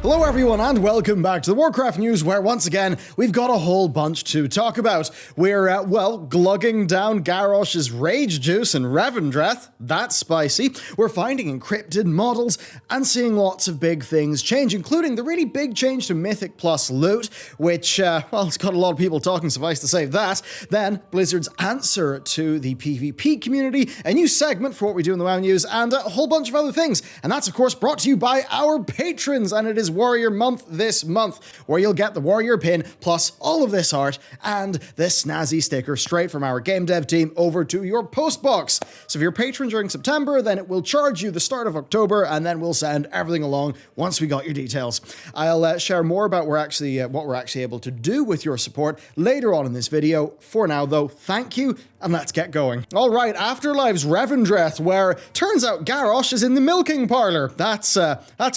Hello everyone and welcome back to the Warcraft news, where once again we've got a whole bunch to talk about. We're, glugging down Garrosh's rage juice in Revendreth. That's spicy. We're finding encrypted models and seeing lots of big things change, including the really big change to Mythic plus loot, which, it's got a lot of people talking, suffice to say that. Then Blizzard's answer to the PvP community, a new segment for what we do in the WoW news, and a whole bunch of other things. And that's of course brought to you by our patrons, and it is Warrior Month this month, where you'll get the Warrior pin, plus all of this art, and this snazzy sticker straight from our game dev team over to your post box. So if you're a patron during September, then it will charge you the start of October, and then we'll send everything along once we got your details. I'll share more about what we're actually able to do with your support later on in this video. For now though, thank you, and let's get going. Alright, Afterlives Revendreth, where turns out Garrosh is in the milking parlor. That's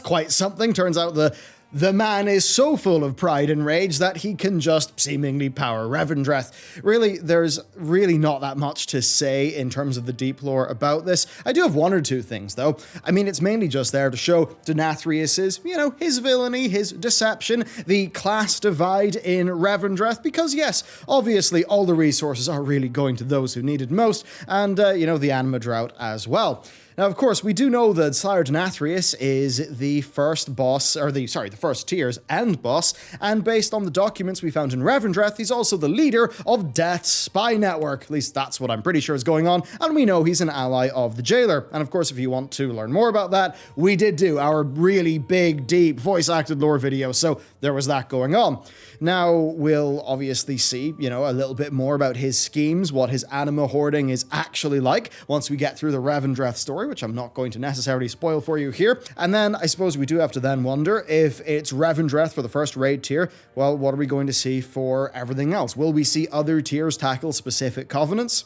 quite something. Turns out the man is so full of pride and rage that he can just seemingly power Revendreth. Really, there's really not that much to say in terms of the deep lore about this. I do have one or two things, though. I mean, it's mainly just there to show Denathrius's, his villainy, his deception, the class divide in Revendreth, because yes, obviously all the resources are really going to those who need it most, and, the anima drought as well. Now, of course, we do know that Sire Denathrius is the first boss, or the first tier's end boss, and based on the documents we found in Revendreth, he's also the leader of Death's spy network. At least that's what I'm pretty sure is going on, and we know he's an ally of the Jailer. And of course, if you want to learn more about that, we did do our really big, deep, voice-acted lore video, so there was that going on. Now, we'll obviously see, a little bit more about his schemes, what his anima hoarding is actually like, once we get through the Revendreth story, which I'm not going to necessarily spoil for you here. And then I suppose we do have to then wonder, if it's Revendreth for the first raid tier, well, what are we going to see for everything else? Will we see other tiers tackle specific covenants?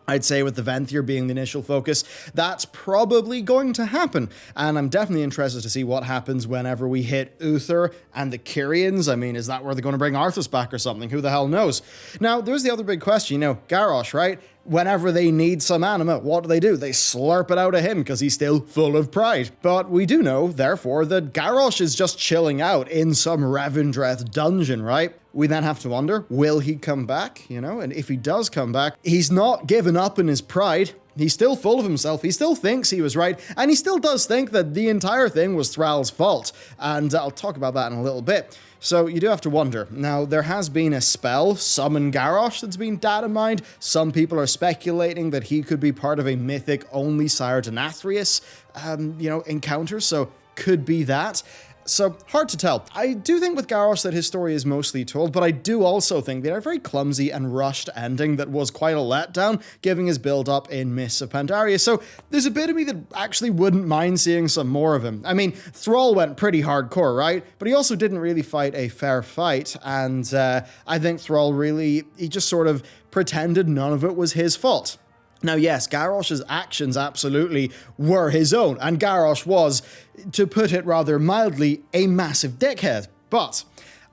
I'd say with the Venthyr being the initial focus, that's probably going to happen. And I'm definitely interested to see what happens whenever we hit Uther and the Kyrians. I mean, is that where they're going to bring Arthas back or something? Who the hell knows? Now, there's the other big question, Garrosh, right? Whenever they need some anima, what do? They slurp it out of him because he's still full of pride. But we do know, therefore, that Garrosh is just chilling out in some Revendreth dungeon, right? We then have to wonder, will he come back? And if he does come back, he's not given up in his pride. He's still full of himself, he still thinks he was right, and he still does think that the entire thing was Thrall's fault. And I'll talk about that in a little bit. So you do have to wonder. Now, there has been a spell, Summon Garrosh, that's been data mined. Some people are speculating that he could be part of a Mythic-only Sire Denathrius, encounter, so could be that. So, hard to tell. I do think with Garrosh that his story is mostly told, but I do also think that a very clumsy and rushed ending that was quite a letdown, giving his build-up in Mists of Pandaria. So, there's a bit of me that actually wouldn't mind seeing some more of him. I mean, Thrall went pretty hardcore, right? But he also didn't really fight a fair fight, and I think Thrall he just sort of pretended none of it was his fault. Now, yes, Garrosh's actions absolutely were his own, and Garrosh was, to put it rather mildly, a massive dickhead. But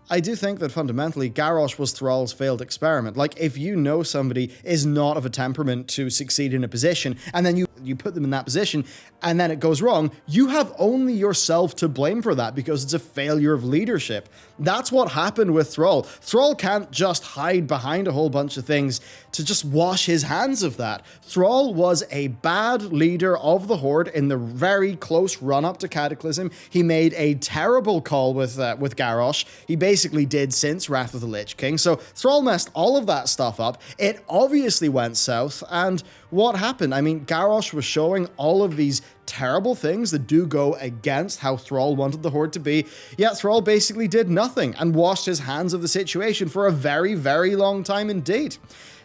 I do think that fundamentally Garrosh was Thrall's failed experiment. Like, if you know somebody is not of a temperament to succeed in a position, and then you put them in that position, and then it goes wrong, you have only yourself to blame for that because it's a failure of leadership. That's what happened with Thrall. Thrall can't just hide behind a whole bunch of things to just wash his hands of that. Thrall was a bad leader of the Horde in the very close run-up to Cataclysm. He made a terrible call with Garrosh. He basically did since Wrath of the Lich King. So Thrall messed all of that stuff up. It obviously went south, and what happened? I mean, Garrosh was showing all of these terrible things that do go against how Thrall wanted the Horde to be, yet Thrall basically did nothing and washed his hands of the situation for a very, very long time indeed.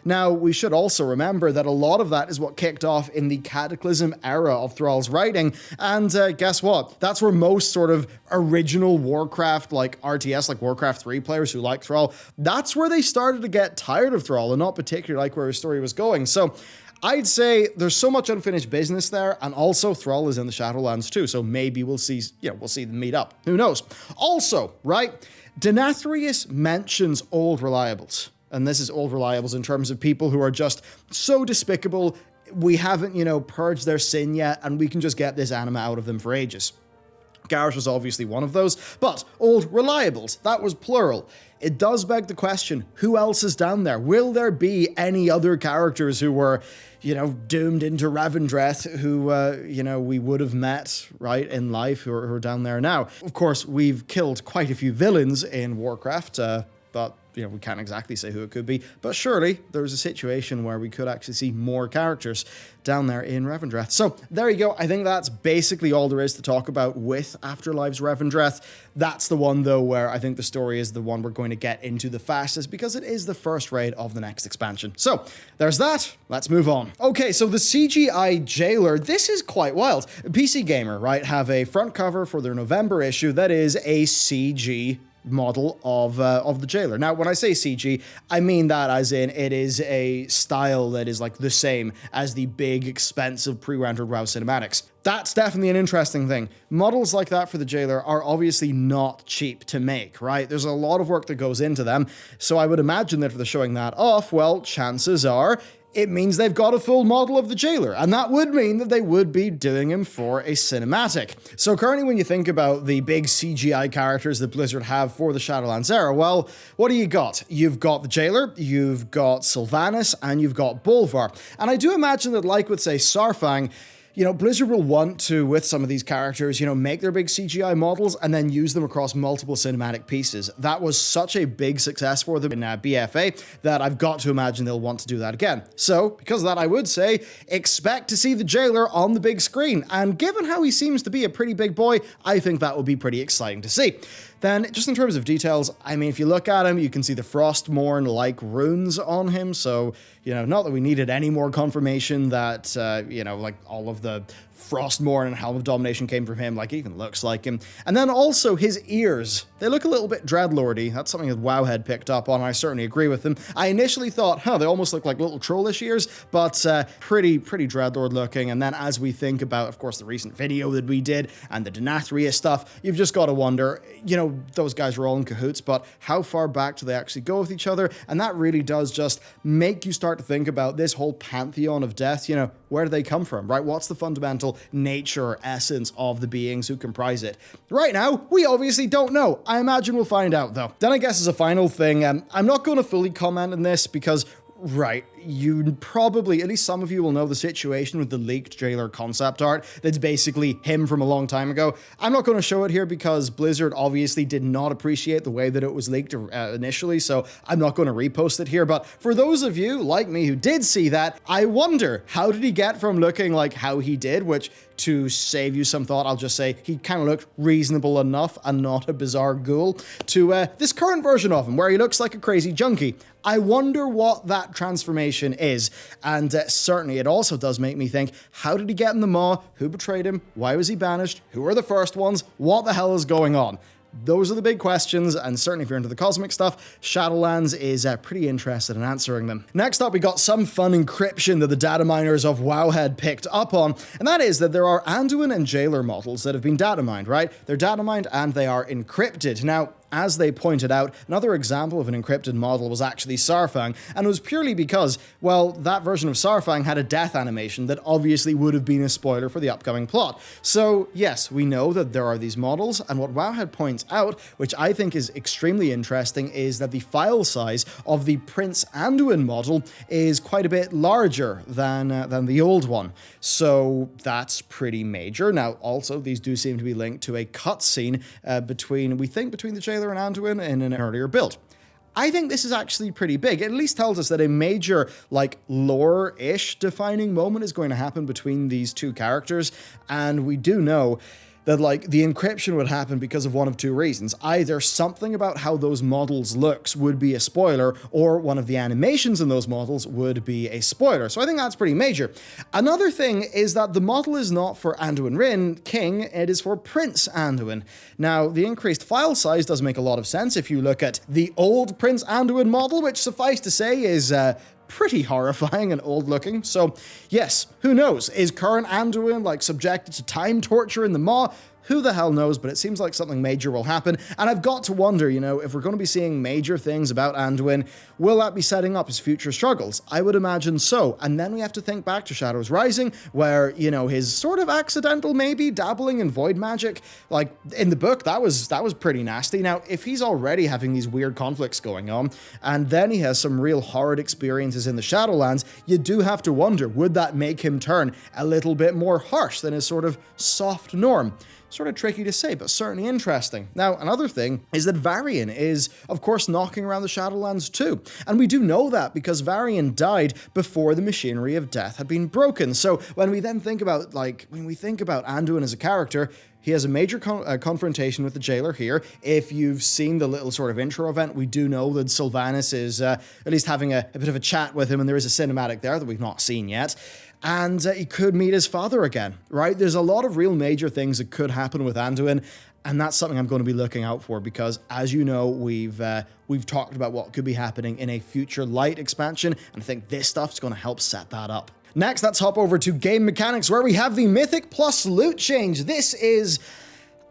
Now, we should also remember that a lot of that is what kicked off in the Cataclysm era of Thrall's writing, and guess what? That's where most sort of original Warcraft, like RTS, like Warcraft 3 players who like Thrall, that's where they started to get tired of Thrall and not particularly like where his story was going. So I'd say there's so much unfinished business there, and also Thrall is in the Shadowlands too, so maybe we'll see them meet up. Who knows? Also, right, Denathrius mentions old reliables. And this is old reliables in terms of people who are just so despicable, we haven't, purged their sin yet, and we can just get this anima out of them for ages. Garrosh was obviously one of those, but old reliables, that was plural. It does beg the question, who else is down there? Will there be any other characters who were, doomed into Revendreth who, we would have met, right, in life, who are down there now? Of course, we've killed quite a few villains in Warcraft, but we can't exactly say who it could be, but surely there's a situation where we could actually see more characters down there in Revendreth. So there you go. I think that's basically all there is to talk about with Afterlives Revendreth. That's the one, though, where I think the story is the one we're going to get into the fastest because it is the first raid of the next expansion. So there's that. Let's move on. Okay, so the CGI Jailer, this is quite wild. PC Gamer, right, have a front cover for their November issue that is a CG model of the Jailer. Now, when I say CG, I mean that as in it is a style that is like the same as the big, expensive pre-rendered WoW cinematics. That's definitely an interesting thing. Models like that for the Jailer are obviously not cheap to make, right? There's a lot of work that goes into them, so I would imagine that if they're showing that off, well, chances are it means they've got a full model of the Jailer, and that would mean that they would be doing him for a cinematic. So currently when you think about the big CGI characters that Blizzard have for the Shadowlands era, well, what do you got? You've got the Jailer, you've got Sylvanas, and you've got Bolvar. And I do imagine that, like with, say, Saurfang, Blizzard will want to, with some of these characters, make their big CGI models and then use them across multiple cinematic pieces. That was such a big success for them in BFA that I've got to imagine they'll want to do that again. So, because of that, I would say, expect to see the Jailer on the big screen. And given how he seems to be a pretty big boy, I think that would be pretty exciting to see. Then, just in terms of details, I mean, if you look at him, you can see the Frostmourne-like runes on him, so, not that we needed any more confirmation that, like, all of the Frostmourne and Helm of Domination came from him, like, it even looks like him. And then also his ears. They look a little bit Dreadlordy. That's something that WoW had picked up on, and I certainly agree with them. I initially thought, they almost look like little trollish ears, but pretty Dreadlord looking. And then as we think about, of course, the recent video that we did and the Denathria stuff, you've just got to wonder, those guys were all in cahoots, but how far back do they actually go with each other? And that really does just make you start to think about this whole pantheon of death. Where do they come from, right? What's the fundamental nature or essence of the beings who comprise it? Right now, we obviously don't know. I imagine we'll find out, though. Then I guess as a final thing, I'm not going to fully comment on this because, right, you probably, at least some of you will know the situation with the leaked Jailer concept art that's basically him from a long time ago. I'm not going to show it here because Blizzard obviously did not appreciate the way that it was leaked initially, so I'm not going to repost it here. But for those of you, like me, who did see that, I wonder, how did he get from looking like how he did, which, to save you some thought, I'll just say he kind of looked reasonable enough and not a bizarre ghoul, to this current version of him, where he looks like a crazy junkie. I wonder what that transformation is, and certainly it also does make me think, how did he get in the Maw? Who betrayed him? Why was he banished? Who are the first ones? What the hell is going on? Those are the big questions, and certainly if you're into the cosmic stuff, Shadowlands is pretty interested in answering them. Next up, we got some fun encryption that the data miners of WoW had picked up on, and that is that there are Anduin and Jailer models that have been data mined, right? They're data mined and they are encrypted. Now, as they pointed out, another example of an encrypted model was actually Saurfang, and it was purely because, well, that version of Saurfang had a death animation that obviously would have been a spoiler for the upcoming plot. So, yes, we know that there are these models, and what Wowhead points out, which I think is extremely interesting, is that the file size of the Prince Anduin model is quite a bit larger than the old one. So that's pretty major. Now, also, these do seem to be linked to a cutscene between the Jailer and Anduin in an earlier build. I think this is actually pretty big. It at least tells us that a major, like, lore-ish defining moment is going to happen between these two characters, and we do know that, like, the encryption would happen because of one of two reasons. Either something about how those models looks would be a spoiler, or one of the animations in those models would be a spoiler. So I think that's pretty major. Another thing is that the model is not for Anduin Rin, King, it is for Prince Anduin. Now, the increased file size does make a lot of sense if you look at the old Prince Anduin model, which, suffice to say, is pretty horrifying and old looking. So yes, who knows? Is current Anduin, like, subjected to time torture in the Maw? Who the hell knows, but it seems like something major will happen. And I've got to wonder, if we're going to be seeing major things about Anduin, will that be setting up his future struggles? I would imagine so. And then we have to think back to Shadows Rising, where, his sort of accidental, maybe, dabbling in void magic, like, in the book, that was pretty nasty. Now, if he's already having these weird conflicts going on, and then he has some real horrid experiences in the Shadowlands, you do have to wonder, would that make him turn a little bit more harsh than his sort of soft norm? Sort of tricky to say, but certainly interesting. Now, another thing is that Varian is, of course, knocking around the Shadowlands too. And we do know that because Varian died before the machinery of death had been broken. So when we then think about, Anduin as a character, he has a major confrontation with the jailer here. If you've seen the little sort of intro event, we do know that Sylvanas is at least having a bit of a chat with him, and there is a cinematic there that we've not seen yet. And he could meet his father again, right? There's a lot of real major things that could happen with Anduin, and that's something I'm going to be looking out for because, as you know, we've talked about what could be happening in a future Light expansion, and I think this stuff's going to help set that up. Next, let's hop over to game mechanics, where we have the Mythic plus loot change. This is,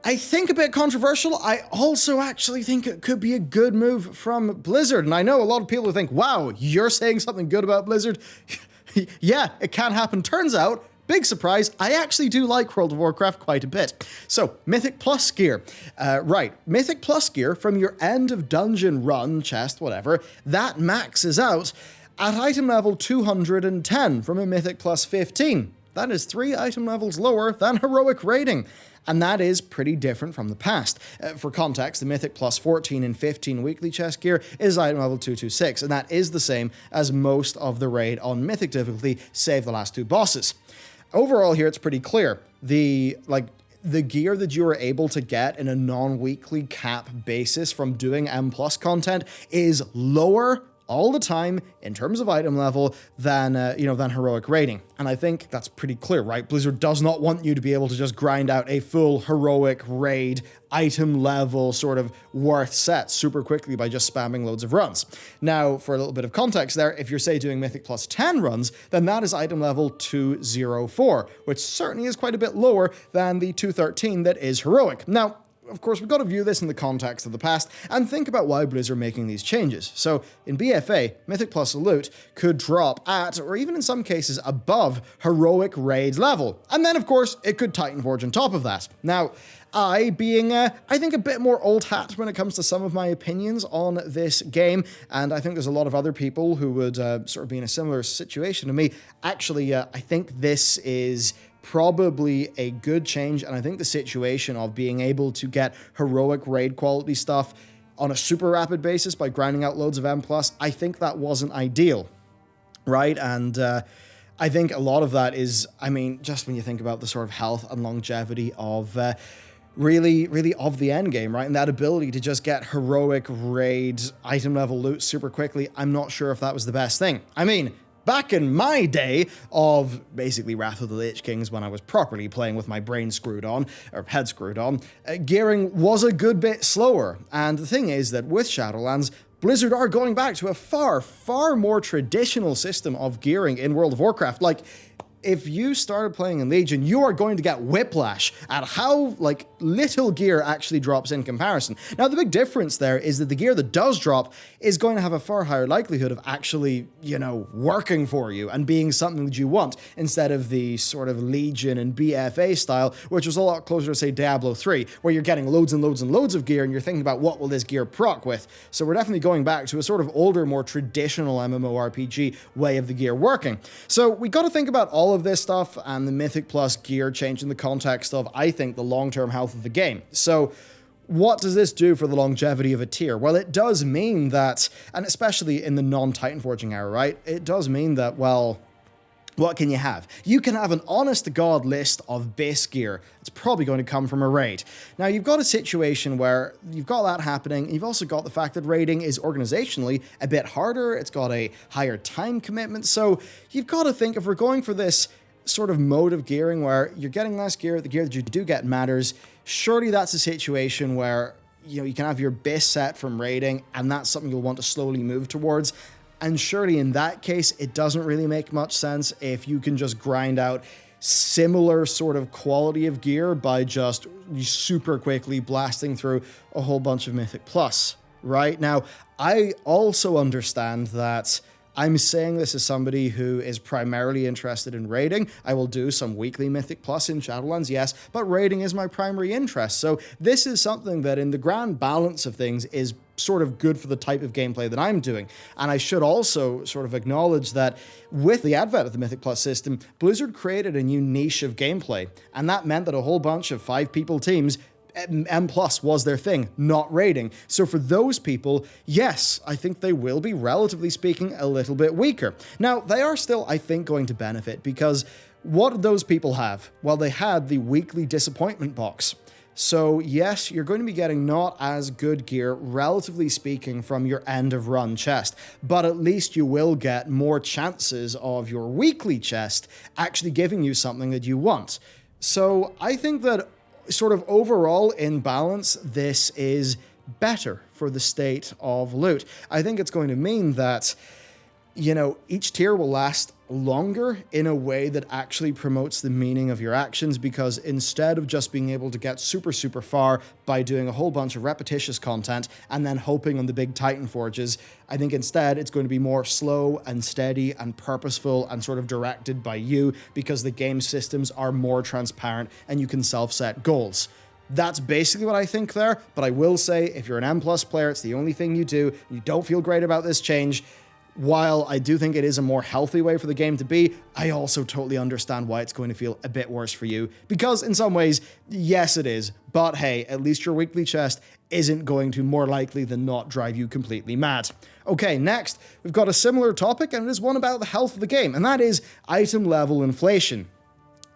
I think, a bit controversial. I also actually think it could be a good move from Blizzard, and I know a lot of people who think, wow, you're saying something good about Blizzard? Yeah, it can happen. Turns out, big surprise, I actually do like World of Warcraft quite a bit. So, Mythic Plus gear. Mythic Plus gear from your end of dungeon run, chest, whatever, that maxes out at item level 210 from a Mythic Plus 15. That is 3 item levels lower than Heroic rating. And that is pretty different from the past. For context, the Mythic plus 14 and 15 weekly chest gear is item level 226, and that is the same as most of the raid on Mythic difficulty, save the last 2 bosses. Overall here, it's pretty clear. The gear that you are able to get in a non-weekly cap basis from doing M plus content is lower all the time in terms of item level than Heroic rating. And I think that's pretty clear, right? Blizzard does not want you to be able to just grind out a full Heroic raid item level sort of worth set super quickly by just spamming loads of runs. Now, for a little bit of context there, if you're, say, doing Mythic plus 10 runs, then that is item level 204, which certainly is quite a bit lower than the 213 that is Heroic. Now, of course, we've got to view this in the context of the past and think about why Blizzard are making these changes. So, in BFA, Mythic plus loot could drop at, or even in some cases above, Heroic raid level. And then, of course, it could Titan Forge on top of that. Now, I think a bit more old hat when it comes to some of my opinions on this game, and I think there's a lot of other people who would sort of be in a similar situation to me. Actually, I think this is probably a good change, and I think the situation of being able to get Heroic raid quality stuff on a super rapid basis by grinding out loads of M+, I think that wasn't ideal, right? And I think a lot of that is, just when you think about the sort of health and longevity of really of the end game, right? And that ability to just get Heroic raid item level loot super quickly, I'm not sure if that was the best thing. Back in my day of basically Wrath of the Lich Kings, when I was properly playing with my brain screwed on, or head screwed on, gearing was a good bit slower. And the thing is that with Shadowlands, Blizzard are going back to a far, far more traditional system of gearing in World of Warcraft. Like, if you started playing in Legion, you are going to get whiplash at how, little gear actually drops in comparison. Now, the big difference there is that the gear that does drop is going to have a far higher likelihood of actually, working for you and being something that you want, instead of the sort of Legion and BFA style, which was a lot closer to, say, Diablo 3, where you're getting loads and loads and loads of gear and you're thinking about what will this gear proc with. So we're definitely going back to a sort of older, more traditional MMORPG way of the gear working. So we got to think about all of this stuff and the Mythic Plus gear change in the context of, I think, the long-term health of the game. So what does this do for the longevity of a tier? Well, it does mean that, and especially in the non-Titan Forging era, right? It does mean that, well, what can you have? You can have an honest-to-God list of base gear. It's probably going to come from a raid. Now, you've got a situation where you've got that happening. You've also got the fact that raiding is organizationally a bit harder. It's got a higher time commitment. So you've got to think, if we're going for this sort of mode of gearing where you're getting less gear, the gear that you do get matters, surely that's a situation where, you can have your base set from raiding, and that's something you'll want to slowly move towards. And surely in that case, it doesn't really make much sense if you can just grind out similar sort of quality of gear by just super quickly blasting through a whole bunch of Mythic Plus, right? Now, I also understand that I'm saying this as somebody who is primarily interested in raiding. I will do some weekly Mythic Plus in Shadowlands, yes, but raiding is my primary interest. So this is something that in the grand balance of things is sort of good for the type of gameplay that I'm doing. And I should also sort of acknowledge that with the advent of the Mythic Plus system, Blizzard created a new niche of gameplay. And that meant that a whole bunch of 5-people teams, M plus was their thing, not raiding. So for those people, yes, I think they will be, relatively speaking, a little bit weaker. Now, they are still, I think, going to benefit because what did those people have? Well, they had the weekly disappointment box. So yes, you're going to be getting not as good gear, relatively speaking, from your end of run chest, but at least you will get more chances of your weekly chest actually giving you something that you want. So I think that sort of overall, in balance, this is better for the state of loot. I think it's going to mean that, you know, each tier will last longer in a way that actually promotes the meaning of your actions, because instead of just being able to get super far by doing a whole bunch of repetitious content and then hoping on the big Titan Forges, I think instead it's going to be more slow and steady and purposeful and sort of directed by you, because the game systems are more transparent and you can self-set goals. That's basically what I think there, but I will say, if you're an M+ player, it's the only thing you do, you don't feel great about this change. While I do think it is a more healthy way for the game to be, I also totally understand why it's going to feel a bit worse for you. Because in some ways, yes it is, but hey, at least your weekly chest isn't going to more likely than not drive you completely mad. Okay, next, we've got a similar topic, and it is one about the health of the game, and that is item level inflation.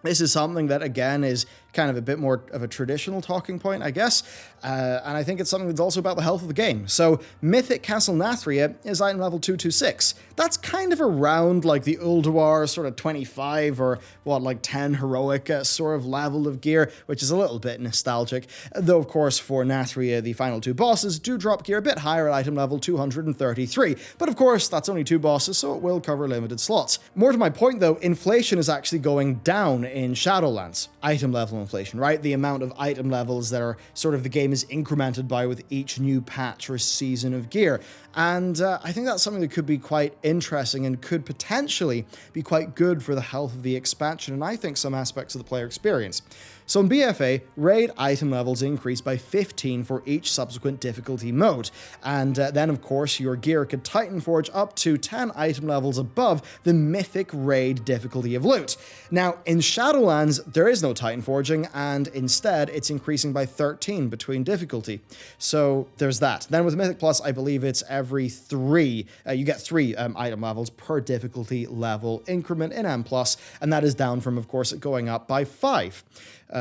This is something that, again, is kind of a bit more of a traditional talking point, I guess, and I think it's something that's also about the health of the game. So, Mythic Castle Nathria is item level 226. That's kind of around like the Ulduar sort of 25 or what, like 10 heroic sort of level of gear, which is a little bit nostalgic. Though, of course, for Nathria, the final 2 bosses do drop gear a bit higher at item level 233. But of course, that's only 2 bosses, so it will cover limited slots. More to my point, though, inflation is actually going down in Shadowlands. Item level inflation, right? The amount of item levels that are sort of the game is incremented by with each new patch or season of gear. And I think that's something that could be quite interesting and could potentially be quite good for the health of the expansion, and I think some aspects of the player experience. So in BFA, raid item levels increase by 15 for each subsequent difficulty mode, and then of course your gear could Titan Forge up to 10 item levels above the Mythic raid difficulty of loot. Now in Shadowlands there is no Titan Forging, and instead it's increasing by 13 between difficulty. So there's that. Then with Mythic Plus, I believe it's every 3, you get 3 item levels per difficulty level increment in M+, and that is down from, of course, it going up by 5.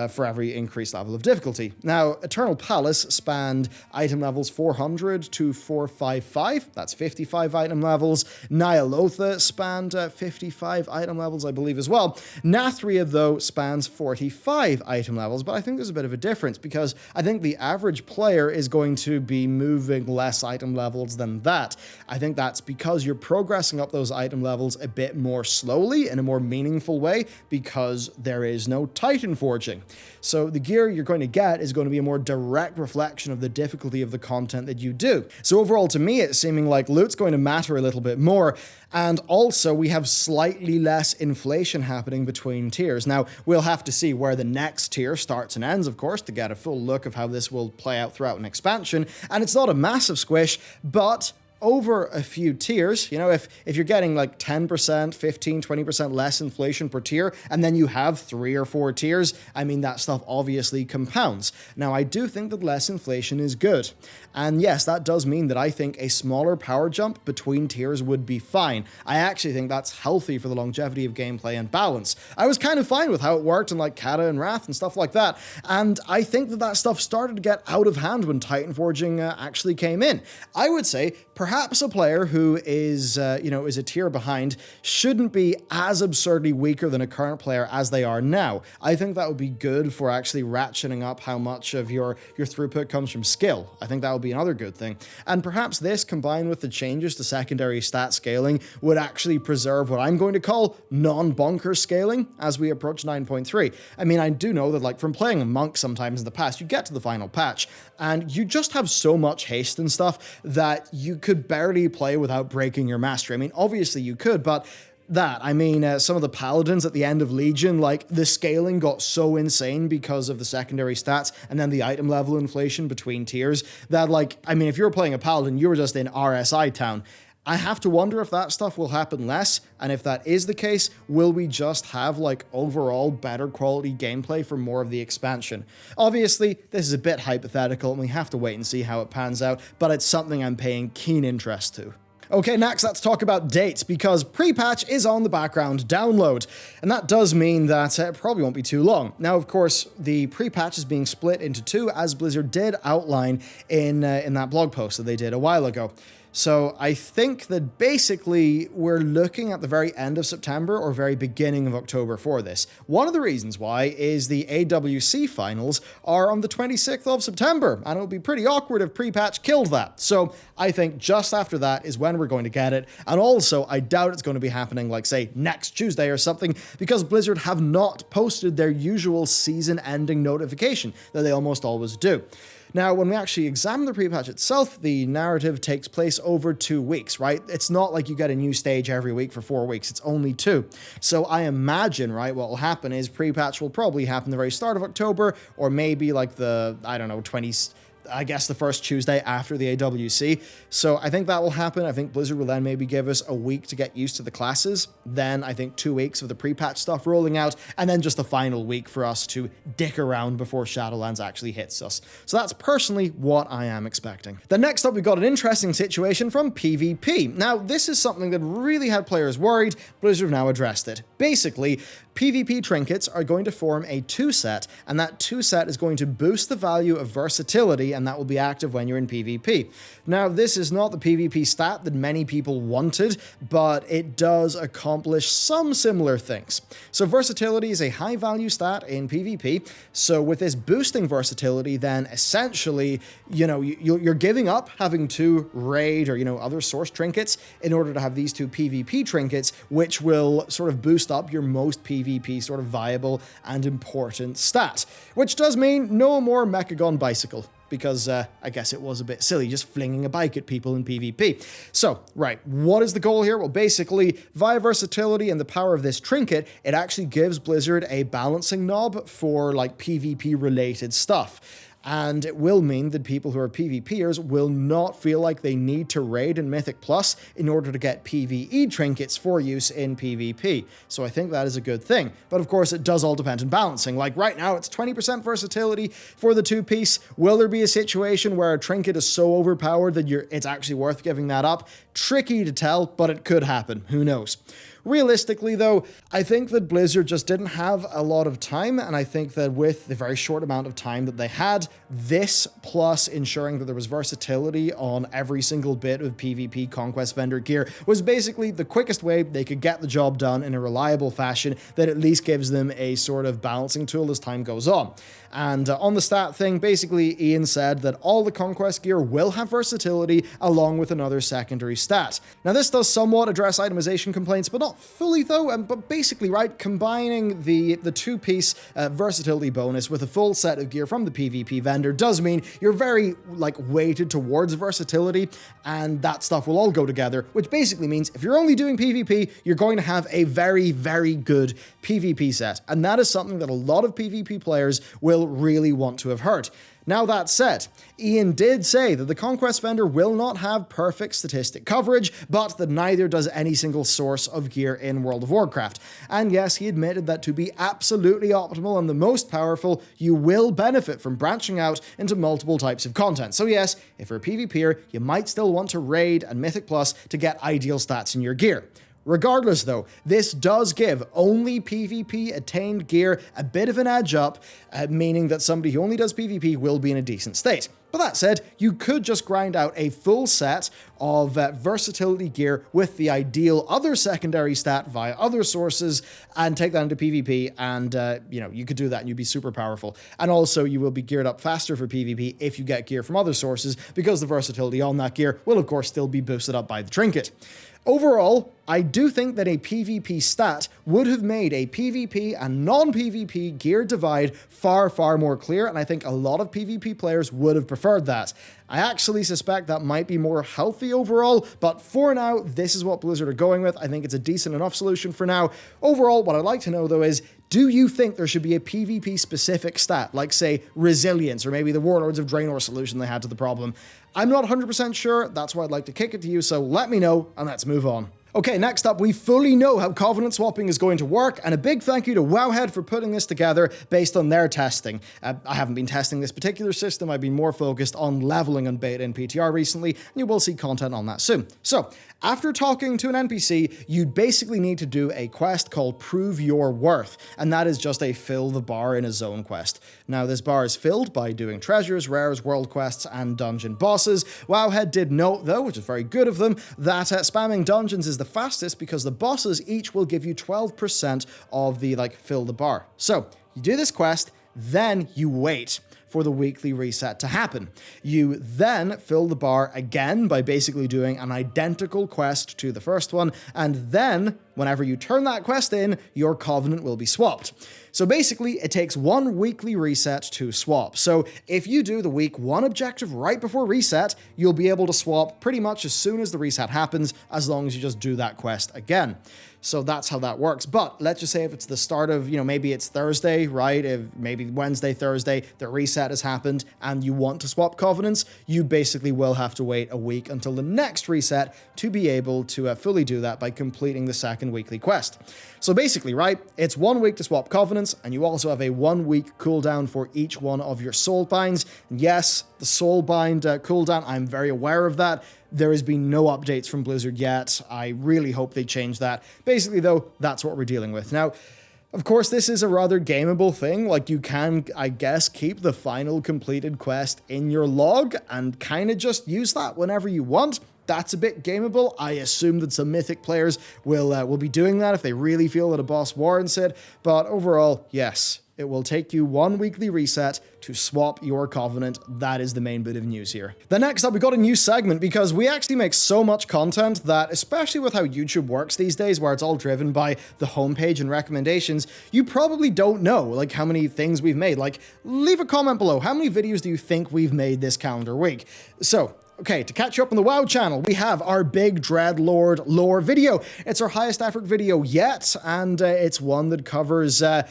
For every increased level of difficulty. Now, Eternal Palace spanned item levels 400 to 455, that's 55 item levels. Nyalotha spanned 55 item levels, I believe, as well. Nathria, though, spans 45 item levels, but I think there's a bit of a difference, because I think the average player is going to be moving less item levels than that. I think that's because you're progressing up those item levels a bit more slowly, in a more meaningful way, because there is no Titan Forging. So the gear you're going to get is going to be a more direct reflection of the difficulty of the content that you do. So overall, to me, it's seeming like loot's going to matter a little bit more, and also we have slightly less inflation happening between tiers. Now, we'll have to see where the next tier starts and ends, of course, to get a full look of how this will play out throughout an expansion, and it's not a massive squish, but over a few tiers, you know, if you're getting like 10%, 15, 20% less inflation per tier, and then you have 3 or 4 tiers, I mean, that stuff obviously compounds. Now, I do think that less inflation is good. And yes, that does mean that I think a smaller power jump between tiers would be fine. I actually think that's healthy for the longevity of gameplay and balance. I was kind of fine with how it worked in like Kata and Wrath and stuff like that, and I think that stuff started to get out of hand when Titan Forging actually came in. I would say perhaps perhaps a player who is, is a tier behind shouldn't be as absurdly weaker than a current player as they are now. I think that would be good for actually ratcheting up how much of your throughput comes from skill. I think that would be another good thing. And perhaps this, combined with the changes to secondary stat scaling, would actually preserve what I'm going to call non-bonker scaling as we approach 9.3. I mean, I do know that, like, from playing a monk sometimes in the past, you get to the final patch, and you just have so much haste and stuff that you could barely play without breaking your mastery. I mean, obviously you could, but some of the paladins at the end of Legion, like, the scaling got so insane because of the secondary stats and then the item level inflation between tiers that, like, I mean, if you were playing a paladin, you were just in RSI town. I have to wonder if that stuff will happen less, and if that is the case, will we just have, like, overall better quality gameplay for more of the expansion? Obviously, this is a bit hypothetical, and we have to wait and see how it pans out, but it's something I'm paying keen interest to. Okay, next let's talk about dates, because pre-patch is on the background download, and that does mean that it probably won't be too long. Now, of course, the pre-patch is being split into two, as Blizzard did outline in that blog post that they did a while ago. So I think that basically we're looking at the very end of September or very beginning of October for this. One of the reasons why is the AWC finals are on the 26th of September, and it would be pretty awkward if pre-patch killed that. So I think just after that is when we're going to get it, and also I doubt it's going to be happening, like, say, next Tuesday or something, because Blizzard have not posted their usual season-ending notification that they almost always do. Now, when we actually examine the pre-patch itself, the narrative takes place over 2 weeks, right? It's not like you get a new stage every week for 4 weeks. It's only 2. So I imagine, right, what will happen is pre-patch will probably happen the very start of October, or maybe like the first Tuesday after the AWC. So I think that will happen. I think Blizzard will then maybe give us a week to get used to the classes. Then I think 2 weeks of the pre-patch stuff rolling out, and then just the final week for us to dick around before Shadowlands actually hits us. So that's personally what I am expecting. Then next up, we've got an interesting situation from PvP. Now, this is something that really had players worried. Blizzard have now addressed it. Basically, PvP trinkets are going to form a 2-set, and that 2-set is going to boost the value of versatility, and that will be active when you're in PvP. Now, this is not the PvP stat that many people wanted, but it does accomplish some similar things. So versatility is a high-value stat in PvP, so with this boosting versatility, then essentially, you're giving up having 2 raid or, other source trinkets in order to have these 2 PvP trinkets, which will sort of boost up your most PvP sort of viable and important stat, which does mean no more Mechagon Bicycle, because I guess it was a bit silly just flinging a bike at people in PvP. So, right, what is the goal here? Well, basically, via versatility and the power of this trinket, it actually gives Blizzard a balancing knob for, like, PvP-related stuff. And it will mean that people who are PvPers will not feel like they need to raid in Mythic Plus in order to get PvE trinkets for use in PvP. So I think that is a good thing. But of course, it does all depend on balancing. Like right now, it's 20% versatility for the 2-piece. Will there be a situation where a trinket is so overpowered that it's actually worth giving that up? Tricky to tell, but it could happen. Who knows? Realistically, though, I think that Blizzard just didn't have a lot of time, and I think that with the very short amount of time that they had, this plus ensuring that there was versatility on every single bit of PvP Conquest Vendor gear was basically the quickest way they could get the job done in a reliable fashion that at least gives them a sort of balancing tool as time goes on. And on the stat thing, basically Ian said that all the Conquest gear will have versatility along with another secondary stat. Now this does somewhat address itemization complaints, but not fully though, but basically, right, combining the 2-piece versatility bonus with a full set of gear from the PvP vendor does mean you're very, like, weighted towards versatility, and that stuff will all go together, which basically means if you're only doing PvP, you're going to have a very, very good PvP set, and that is something that a lot of PvP players will really want to have heard. Now that said, Ian did say that the Conquest Vendor will not have perfect statistic coverage, but that neither does any single source of gear in World of Warcraft. And yes, he admitted that to be absolutely optimal and the most powerful, you will benefit from branching out into multiple types of content. So yes, if you're a PvPer, you might still want to raid and Mythic Plus to get ideal stats in your gear. Regardless, though, this does give only PvP attained gear a bit of an edge up, meaning that somebody who only does PvP will be in a decent state. But that said, you could just grind out a full set of versatility gear with the ideal other secondary stat via other sources and take that into PvP, and you could do that and you'd be super powerful. And also you will be geared up faster for PvP if you get gear from other sources, because the versatility on that gear will of course still be boosted up by the trinket. Overall, I do think that a PvP stat would have made a PvP and non-PvP gear divide far, far more clear, and I think a lot of PvP players would have preferred that. I actually suspect that might be more healthy overall, but for now, this is what Blizzard are going with. I think it's a decent enough solution for now. Overall, what I'd like to know though is, do you think there should be a PvP specific stat, like say Resilience, or maybe the Warlords of Draenor solution they had to the problem? I'm not 100% sure, that's why I'd like to kick it to you, so let me know, and let's move on. Okay, next up, we fully know how Covenant swapping is going to work, and a big thank you to Wowhead for putting this together based on their testing. I haven't been testing this particular system, I've been more focused on leveling on beta and PTR recently, and you will see content on that soon. So, after talking to an NPC, you'd basically need to do a quest called Prove Your Worth, and that is just a fill the bar in a zone quest. Now, this bar is filled by doing treasures, rares, world quests, and dungeon bosses. Wowhead did note, though, which is very good of them, that spamming dungeons is the fastest because the bosses each will give you 12% of the, fill the bar. So, you do this quest, then you wait for the weekly reset to happen. You then fill the bar again by basically doing an identical quest to the first one, and then, whenever you turn that quest in, your Covenant will be swapped. So basically, it takes one weekly reset to swap. So if you do the week 1 objective right before reset, you'll be able to swap pretty much as soon as the reset happens, as long as you just do that quest again. So that's how that works. But let's just say if it's the start of, maybe it's Thursday, right? If maybe Wednesday, Thursday, the reset has happened and you want to swap Covenants, you basically will have to wait a week until the next reset to be able to fully do that by completing the second weekly quest. So basically, right, it's 1 week to swap Covenants, and you also have a 1 week cooldown for each one of your soul binds. And yes, the soul bind cooldown, I'm very aware of that. There has been no updates from Blizzard yet. I really hope they change that. Basically, though, that's what we're dealing with. Now, of course, this is a rather gameable thing. You can, I guess, keep the final completed quest in your log and kind of just use that whenever you want. That's a bit gameable. I assume that some Mythic players will be doing that if they really feel that a boss warrants it. But overall, yes, it will take you 1 weekly reset to swap your Covenant. That is the main bit of news here. Then next up, we got a new segment because we actually make so much content that, especially with how YouTube works these days, where it's all driven by the homepage and recommendations, you probably don't know, how many things we've made. Leave a comment below. How many videos do you think we've made this calendar week? So, okay, to catch you up on the WoW channel, we have our big Dreadlord lore video. It's our highest effort video yet, and it's one that covers, I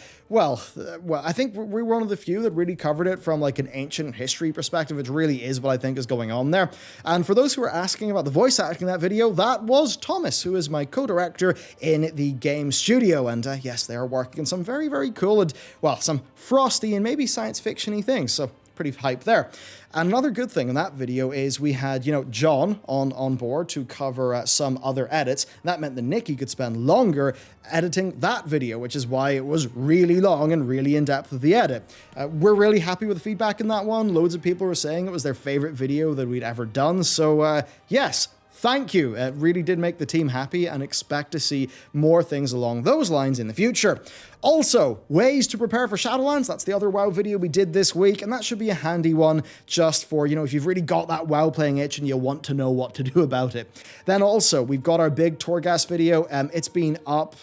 think we're one of the few that really covered it from an ancient history perspective. It really is what I think is going on there. And for those who are asking about the voice acting in that video, that was Thomas, who is my co-director in the game studio. And yes, they are working on some very, very cool and, some frosty and maybe science fiction-y things. So pretty hype there. And another good thing in that video is we had, John on board to cover some other edits. That meant that Nikki could spend longer editing that video, which is why it was really long and really in-depth with the edit. We're really happy with the feedback in that one. Loads of people were saying it was their favorite video that we'd ever done. So, yes. Thank you. It really did make the team happy, and expect to see more things along those lines in the future. Also, ways to prepare for Shadowlands. That's the other WoW video we did this week, and that should be a handy one just for, if you've really got that WoW playing itch and you want to know what to do about it. Then also, we've got our big Torghast video. It's been up.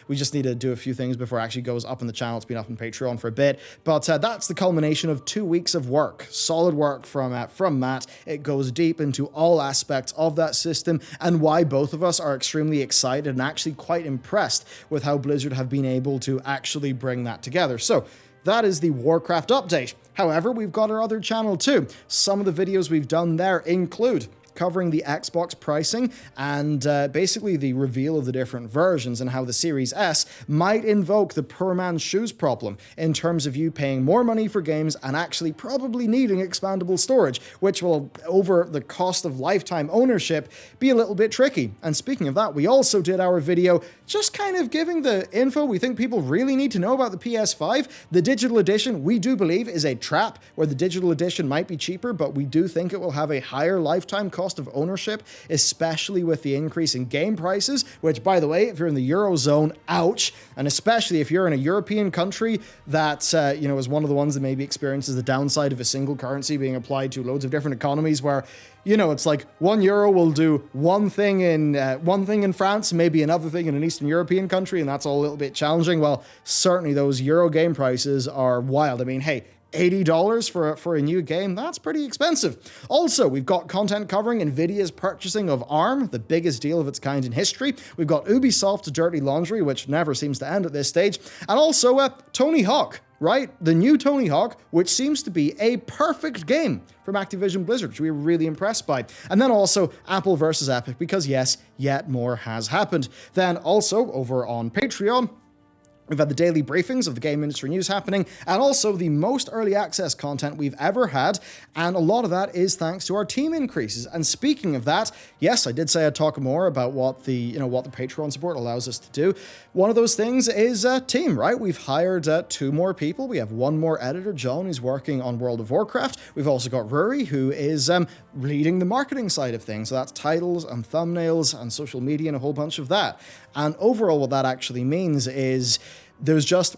We just need to do a few things before it actually goes up on the channel. It's been up on Patreon for a bit, but that's the culmination of 2 weeks of work. Solid work from Matt. It goes deep into all aspects of that system and why both of us are extremely excited and actually quite impressed with how Blizzard have been able to actually bring that together. So that is the Warcraft update. However, we've got our other channel too. Some of the videos we've done there include covering the Xbox pricing and basically the reveal of the different versions and how the Series S might invoke the poor man's shoes problem in terms of you paying more money for games and actually probably needing expandable storage, which will, over the cost of lifetime ownership, be a little bit tricky. And speaking of that, we also did our video just kind of giving the info we think people really need to know about the PS5. The digital edition, we do believe, is a trap, where the digital edition might be cheaper, but we do think it will have a higher lifetime cost of ownership, especially with the increase in game prices, which, by the way, if you're in the Eurozone, ouch, and especially if you're in a European country that, is one of the ones that maybe experiences the downside of a single currency being applied to loads of different economies where, it's like €1 will do one thing in France, maybe another thing in an Eastern European country, and that's all a little bit challenging. Well, certainly those Euro game prices are wild. I mean, hey, $80 for a new game, that's pretty expensive. Also, we've got content covering Nvidia's purchasing of ARM, the biggest deal of its kind in history. We've got Ubisoft's dirty laundry, which never seems to end at this stage. And also, Tony Hawk, right? The new Tony Hawk, which seems to be a perfect game from Activision Blizzard, which we were really impressed by. And then also Apple versus Epic, because yes, yet more has happened. Then also over on Patreon, we've had the daily briefings of the game industry news happening, and also the most early access content we've ever had, and a lot of that is thanks to our team increases. And speaking of that, yes, I did say I'd talk more about what the Patreon support allows us to do. One of those things is team, right? We've hired 2 more people. We have 1 more editor, John, who's working on World of Warcraft. We've also got Rory, who is leading the marketing side of things. So that's titles and thumbnails and social media and a whole bunch of that. And overall, what that actually means is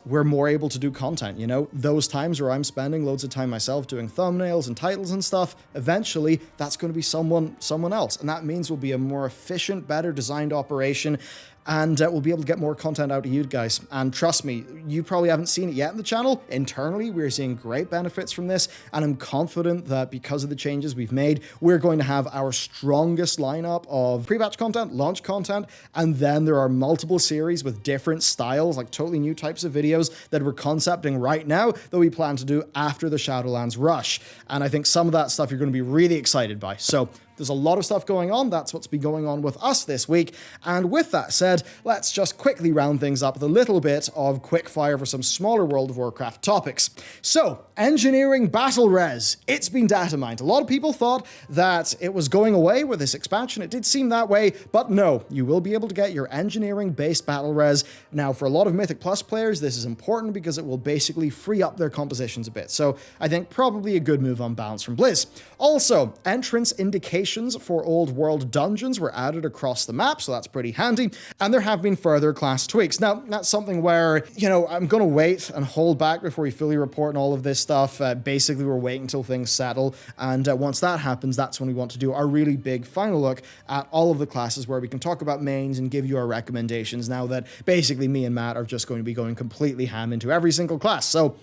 we're more able to do content, Those times where I'm spending loads of time myself doing thumbnails and titles and stuff, eventually that's going to be someone else. And that means we'll be a more efficient, better designed operation, and we'll be able to get more content out to you guys. And trust me, you probably haven't seen it yet in the channel. Internally, we're seeing great benefits from this, and I'm confident that because of the changes we've made, we're going to have our strongest lineup of pre-batch content, launch content, and then there are multiple series with different styles, like totally new types of videos that we're concepting right now that we plan to do after the Shadowlands rush. And I think some of that stuff you're going to be really excited by. So there's a lot of stuff going on. That's what's been going on with us this week. And with that said, let's just quickly round things up with a little bit of quickfire for some smaller World of Warcraft topics. So, engineering battle res. It's been data mined. A lot of people thought that it was going away with this expansion. It did seem that way, but no, you will be able to get your engineering-based battle res. Now, for a lot of Mythic Plus players, this is important because it will basically free up their compositions a bit. So, I think probably a good move on balance from Blizz. Also, entrance indications for old world dungeons were added across the map, so that's pretty handy. And there have been further class tweaks. Now, that's something where, I'm going to wait and hold back before we fully report on all of this stuff. Basically, we're waiting until things settle. And once that happens, that's when we want to do our really big final look at all of the classes where we can talk about mains and give you our recommendations now that basically me and Matt are just going to be going completely ham into every single class. So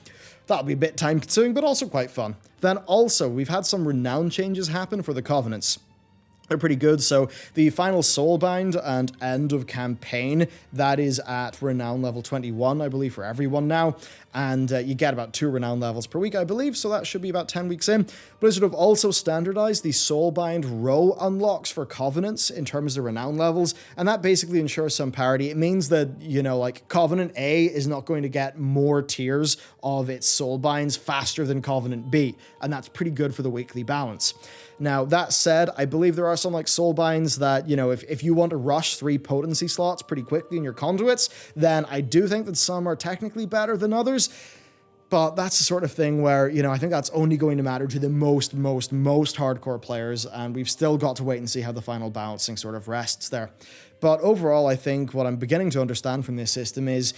that'll be a bit time consuming, but also quite fun. Then also, we've had some renown changes happen for the Covenants. They're pretty good. So the final Soulbind and end of campaign, that is at renown level 21, I believe, for everyone now. And you get about 2 renown levels per week, I believe, so that should be about 10 weeks in. Blizzard have also standardized the Soulbind row unlocks for Covenants in terms of renown levels, and that basically ensures some parity. It means that, Covenant A is not going to get more tiers of its Soulbinds faster than Covenant B, and that's pretty good for the weekly balance. Now, that said, I believe there are some Soulbinds that, if you want to rush 3 potency slots pretty quickly in your conduits, then I do think that some are technically better than others. But that's the sort of thing where, I think that's only going to matter to the most hardcore players, and we've still got to wait and see how the final balancing sort of rests there. But overall, I think what I'm beginning to understand from this system is,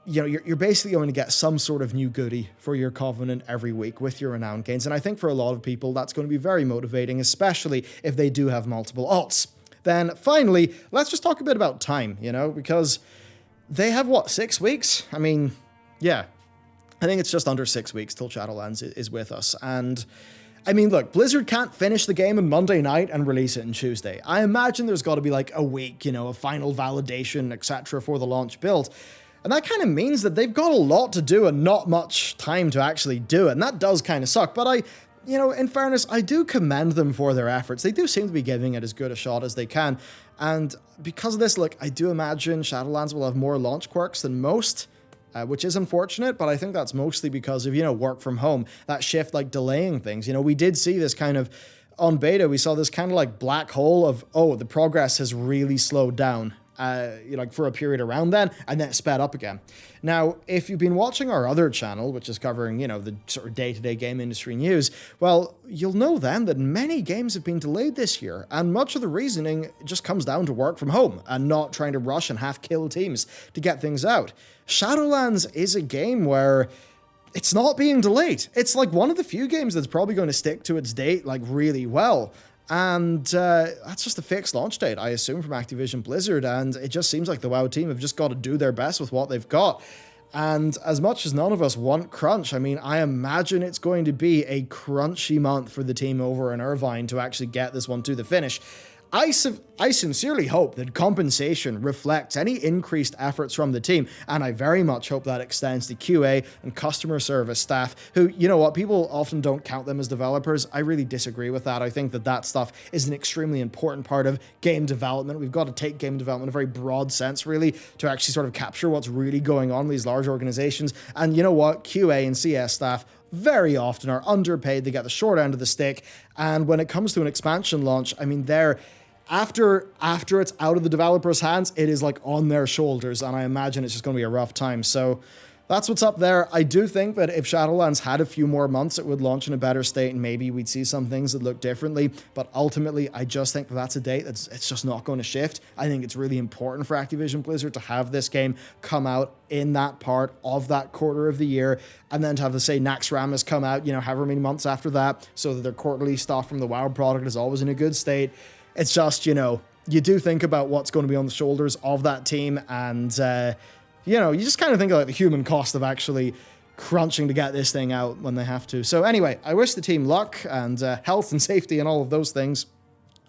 you're basically going to get some sort of new goodie for your Covenant every week with your renown gains. And I think for a lot of people, that's going to be very motivating, especially if they do have multiple alts. Then finally, let's just talk a bit about time, because they have, 6 weeks? I mean, yeah, I think it's just under 6 weeks till Shadowlands is with us. And I mean, look, Blizzard can't finish the game on Monday night and release it on Tuesday. I imagine there's got to be a week, a final validation, etc. for the launch build. And that kind of means that they've got a lot to do and not much time to actually do it. And that does kind of suck. But you know, in fairness, I do commend them for their efforts. They do seem to be giving it as good a shot as they can. And because of this, look, I do imagine Shadowlands will have more launch quirks than most, which is unfortunate, but I think that's mostly because of, you know, work from home, that shift, like delaying things. You know, we did see this kind of, on beta, we saw this kind of like black hole of, oh, the progress has really slowed down. Like for a period around then, and then it sped up again. Now, if you've been watching our other channel, which is covering, you know, the sort of day-to-day game industry news, well, you'll know then that many games have been delayed this year, and much of the reasoning just comes down to work from home and not trying to rush and half-kill teams to get things out. Shadowlands is a game where it's not being delayed. It's like one of the few games that's probably going to stick to its date like really well. And that's just a fixed launch date, I assume, from Activision Blizzard, and it just seems like the WoW team have just got to do their best with what they've got. And as much as none of us want crunch, I mean, I imagine it's going to be a crunchy month for the team over in Irvine to actually get this one to the finish. I sincerely hope that compensation reflects any increased efforts from the team, and I very much hope that extends to QA and customer service staff who, you know what, people often don't count them as developers. I really disagree with that. I think that that stuff is an extremely important part of game development. We've got to take game development in a very broad sense, really, to actually sort of capture what's really going on in these large organizations. And you know what, QA and CS staff very often are underpaid. They get the short end of the stick. And when it comes to an expansion launch, I mean, after it's out of the developers' hands, it is like on their shoulders, and I imagine it's just going to be a rough time. So that's what's up there. I do think that if Shadowlands had a few more months, it would launch in a better state, and maybe we'd see some things that look differently. But ultimately, I just think that that's a date it's just not going to shift. I think it's really important for Activision Blizzard to have this game come out in that part of that quarter of the year, and then to have, say, Naxxramas come out, you know, however many months after that, so that their quarterly stuff from the WoW product is always in a good state. It's just, you know, you do think about what's going to be on the shoulders of that team, and, you know, you just kind of think of like the human cost of actually crunching to get this thing out when they have to. So anyway, I wish the team luck and health and safety and all of those things.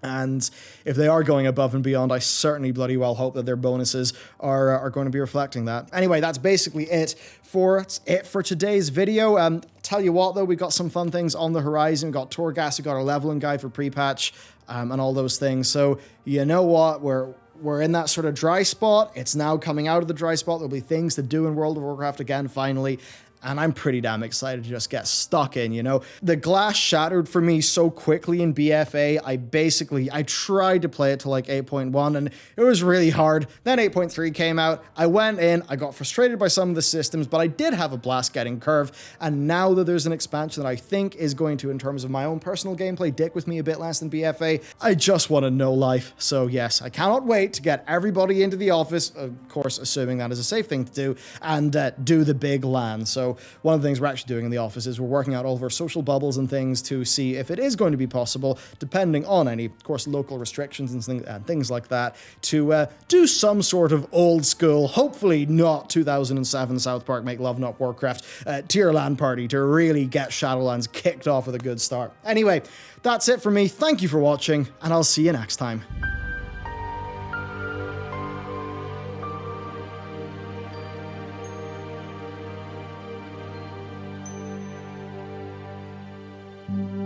And if they are going above and beyond, I certainly bloody well hope that their bonuses are going to be reflecting that. Anyway, that's basically it for today's video. Tell you what, though, we got some fun things on the horizon. We got Torghast, we got our leveling guide for pre-patch, and all those things. So you know what, we're in that sort of dry spot. It's now coming out of the dry spot. There'll be things to do in World of Warcraft again, finally. And I'm pretty damn excited to just get stuck in, you know? The glass shattered for me so quickly in BFA, I tried to play it to like 8.1, and it was really hard. Then 8.3 came out, I went in, I got frustrated by some of the systems, but I did have a blast getting Curve, and now that there's an expansion that I think is going to, in terms of my own personal gameplay, dick with me a bit less than BFA, I just want to know life. So yes, I cannot wait to get everybody into the office, of course, assuming that is a safe thing to do, and do the big LAN. So one of the things we're actually doing in the office is we're working out all of our social bubbles and things to see if it is going to be possible, depending on any, of course, local restrictions and things like that, to do some sort of old school, hopefully not 2007 South Park Make Love Not Warcraft tier LAN party to really get Shadowlands kicked off with a good start. Anyway, that's it for me. Thank you for watching, and I'll see you next time. Mm-hmm.